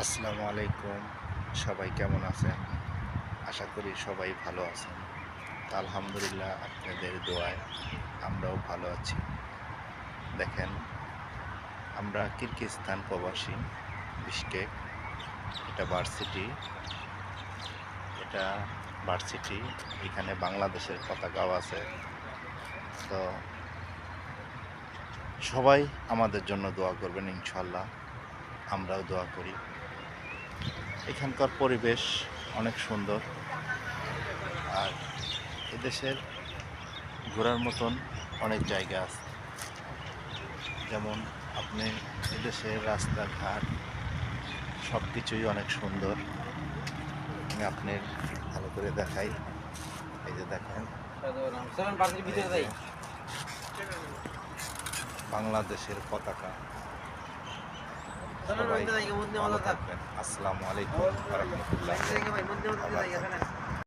আসসালামু আলাইকুম। সবাই কেমন আছেন? আশা করি সবাই ভালো আছেন। তা আলহামদুলিল্লাহ আপনাদের দোয়ায় আমরাও ভালো আছি। দেখেন, আমরা কিরগিজস্তান প্রবাসী, বিশকেক। এটা ভার্সিটি, এটা ভার্সিটি। এখানে বাংলাদেশের পতাকাও আছে। তো সবাই আমাদের জন্য দোয়া করবেন ইনশাল্লাহ। আমরাও দোয়া করি। এখানকার পরিবেশ অনেক সুন্দর। আর এদেশের ঘোরার মতন অনেক জায়গা আছে, যেমন আপনি এদেশের রাস্তাঘাট সব কিছুই অনেক সুন্দর। আমি আপনার ভালো করে দেখাই। এই যে দেখেন, এই যে বাংলাদেশের পতাকা। সবাই ভালো থাকবেন। আসসালামু আলাইকুম ওয়া রাহমাতুল্লাহি ওয়া বারাকাতুহু।